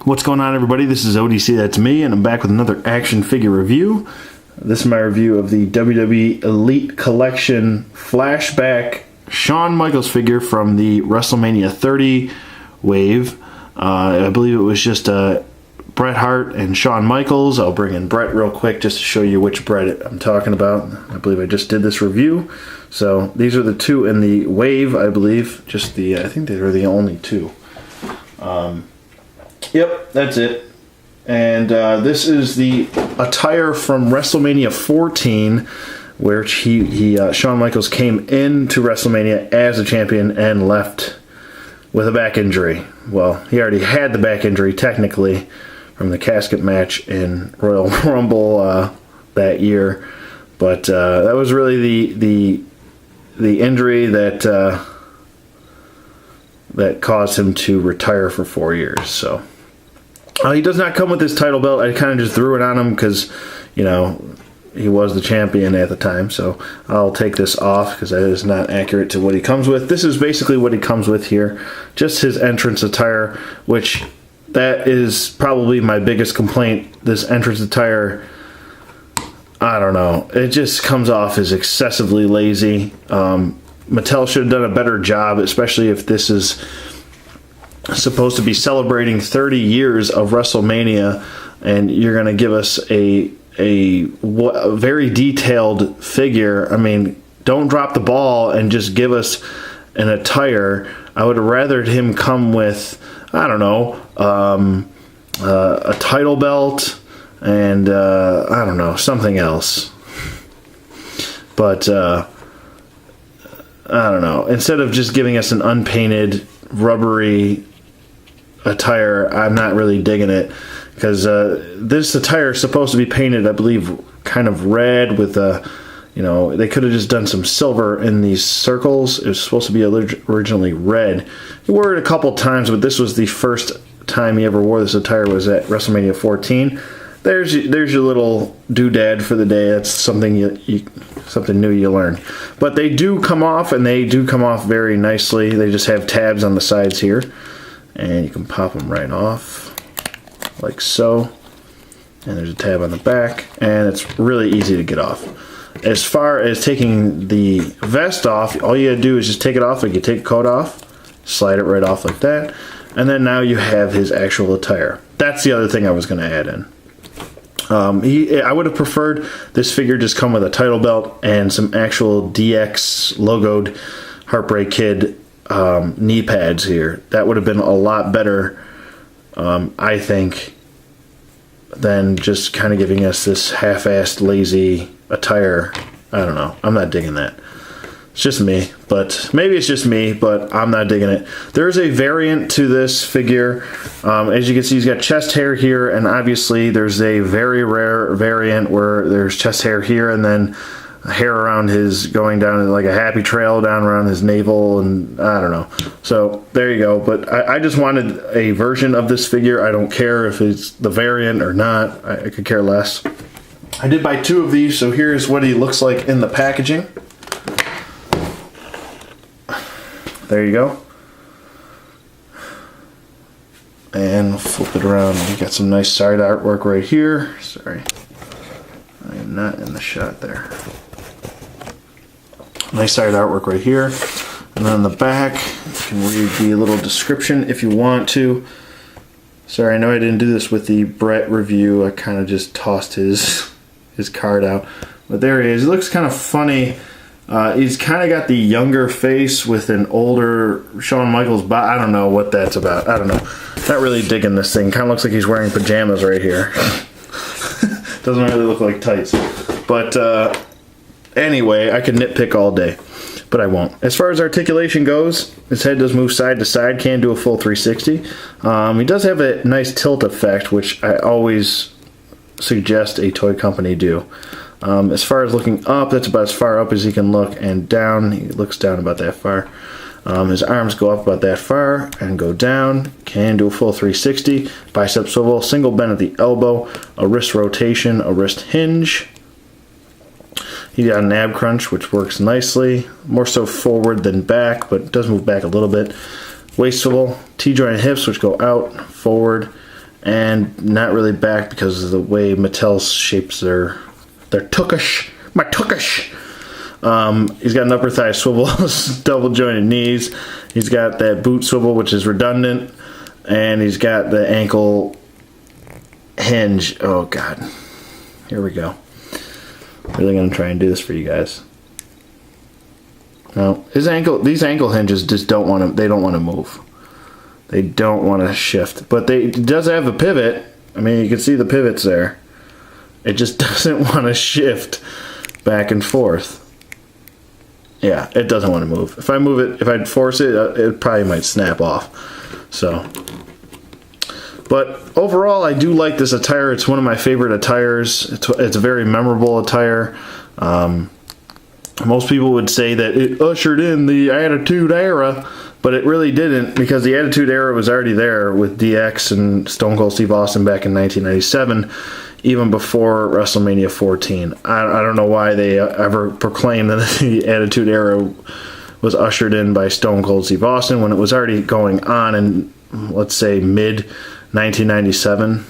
What's going on, everybody? This is ODC, that's me, and I'm back with another action figure review. This is my review of the WWE Elite Collection Flashback Shawn Michaels figure from the WrestleMania 30 wave. I believe it was just Bret Hart and Shawn Michaels. I'll bring in Bret real quick just to show you which Bret I'm talking about. I believe I just did this review. So these are the two in the wave, I believe. I think they were the only two. Yep, that's it. And this is the attire from WrestleMania 14, where Shawn Michaels came into WrestleMania as a champion and left with a back injury. Well, he already had the back injury technically from the casket match in Royal Rumble that year, but that was really the injury that caused him to retire for 4 years. So. He does not come with his title belt. I kind of just threw it on him because, you know, he was the champion at the time. So I'll take this off because that is not accurate to what he comes with. This is basically what he comes with here. Just his entrance attire, which that is probably my biggest complaint. This entrance attire, I don't know. It just comes off as excessively lazy. Mattel should have done a better job, especially if this is supposed to be celebrating 30 years of WrestleMania, and you're going to give us a very detailed figure. I mean, don't drop the ball and just give us an attire. I would have rathered him come with, I don't know, a title belt and, I don't know, something else. But, I don't know. Instead of just giving us an unpainted, rubbery attire, I'm not really digging it, because this attire is supposed to be painted, I believe, kind of red with they could have just done some silver in these circles. It was supposed to be originally red. He wore it a couple times, but this was the first time he ever wore this attire, was at WrestleMania 14. There's your little doodad for the day. That's something something new you learn. But they do come off, and they do come off very nicely. They just have tabs on the sides here, and you can pop them right off like so. And there's a tab on the back, and it's really easy to get off. As far as taking the vest off, all you gotta do is just take it off like you take a coat off, slide it right off like that, and then now you have his actual attire. That's the other thing I was going to add in. I would have preferred this figure just come with a title belt and some actual DX logoed Heartbreak Kid knee pads here. That would have been a lot better, I think, than just kind of giving us this half-assed lazy attire. I don't know. I'm not digging that. It's just me, but maybe it's just me, but I'm not digging it. There's a variant to this figure. As you can see, he's got chest hair here, and obviously there's a very rare variant where there's chest hair here and then hair around his, going down like a happy trail down around his navel, and I don't know. So there you go. But I just wanted a version of this figure. I don't care if it's the variant or not. I could care less. I did buy two of these, so here's what he looks like in the packaging. There you go. And flip it around. You got some nice side artwork right here. Sorry, I am not in the shot there. Nice side artwork right here. And then on the back, you can read the little description if you want to. Sorry, I know I didn't do this with the Bret review. I kind of just tossed his card out. But there he is. He looks kind of funny. He's kind of got the younger face with an older Shawn Michaels body. I don't know what that's about. I don't know. Not really digging this thing. Kind of looks like he's wearing pajamas right here. Doesn't really look like tights. But anyway, I could nitpick all day, but I won't. As far as articulation goes, his head does move side to side. Can do a full 360. He does have a nice tilt effect, which I always suggest a toy company do. As far as looking up, that's about as far up as he can look, and down, he looks down about that far. His arms go up about that far and go down. Can do a full 360. Bicep swivel, single bend at the elbow, a wrist rotation, a wrist hinge. He got an ab crunch, which works nicely. More so forward than back, but does move back a little bit. Waist swivel, T-joint hips, which go out, forward, and not really back because of the way Mattel shapes their tukish. My tukish. He's got an upper thigh swivel, double jointed knees. He's got that boot swivel, which is redundant, and he's got the ankle hinge. Oh God, here we go. Really gonna try and do this for you guys. No, these ankle hinges just don't want to. They don't want to move. They don't want to shift. But it does have a pivot. I mean, you can see the pivots there. It just doesn't want to shift back and forth. Yeah, it doesn't want to move. If I move it, if I force it, it probably might snap off. So, but overall, I do like this attire. It's one of my favorite attires. It's a very memorable attire. Most people would say that it ushered in the Attitude Era, but it really didn't, because the Attitude Era was already there with DX and Stone Cold Steve Austin back in 1997, even before WrestleMania 14. I don't know why they ever proclaimed that the Attitude Era was ushered in by Stone Cold Steve Austin when it was already going on in, let's say, mid-1997.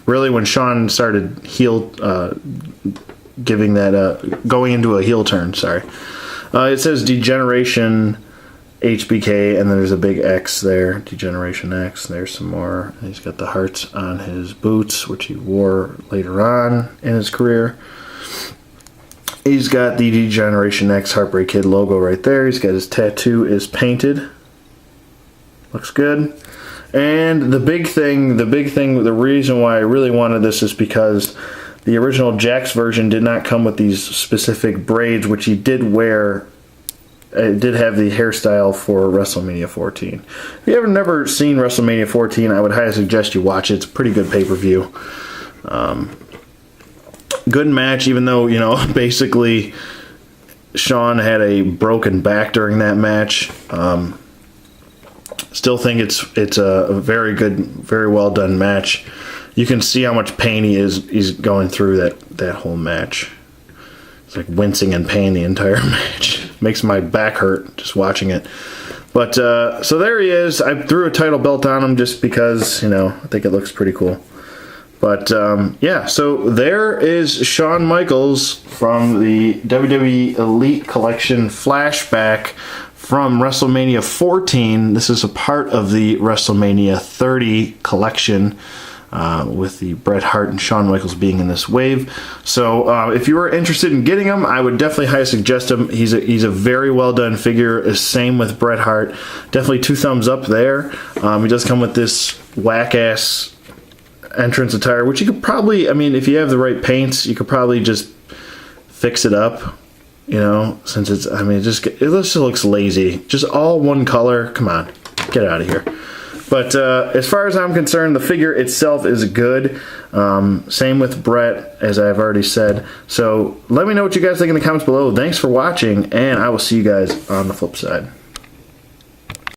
Really, when Shawn started going into a heel turn, sorry. It says Degeneration HBK, and then there's a big X there, Degeneration X. There's some more. He's got the hearts on his boots, which he wore later on in his career. He's got the Degeneration X Heartbreak Kid logo right there. He's got his tattoo is painted. Looks good. And the reason why I really wanted this is because the original Jax version did not come with these specific braids, which he did wear. It did have the hairstyle for WrestleMania 14. If you ever never seen WrestleMania 14, I would highly suggest you watch it. It's a pretty good pay-per-view. Good match, even though, basically Shawn had a broken back during that match. Still think it's a very good, very well done match. You can see how much pain he's going through that whole match. It's like wincing in pain the entire match. Makes my back hurt just watching it. But so there he is. I threw a title belt on him just because, I think it looks pretty cool. But yeah, so there is Shawn Michaels from the WWE Elite Collection flashback from WrestleMania 14. This is a part of the WrestleMania 30 collection. With the Bret Hart and Shawn Michaels being in this wave. So if you were interested in getting him, I would definitely highly suggest him. He's a very well done figure. Same with Bret Hart. Definitely 2 thumbs up there. He does come with this whack ass entrance attire, which you could probably, if you have the right paints, you could probably just fix it up. Since it's, it just looks lazy. Just all one color. Come on, get out of here. But as far as I'm concerned, the figure itself is good. Same with Bret, as I've already said. So let me know what you guys think in the comments below. Thanks for watching, and I will see you guys on the flip side.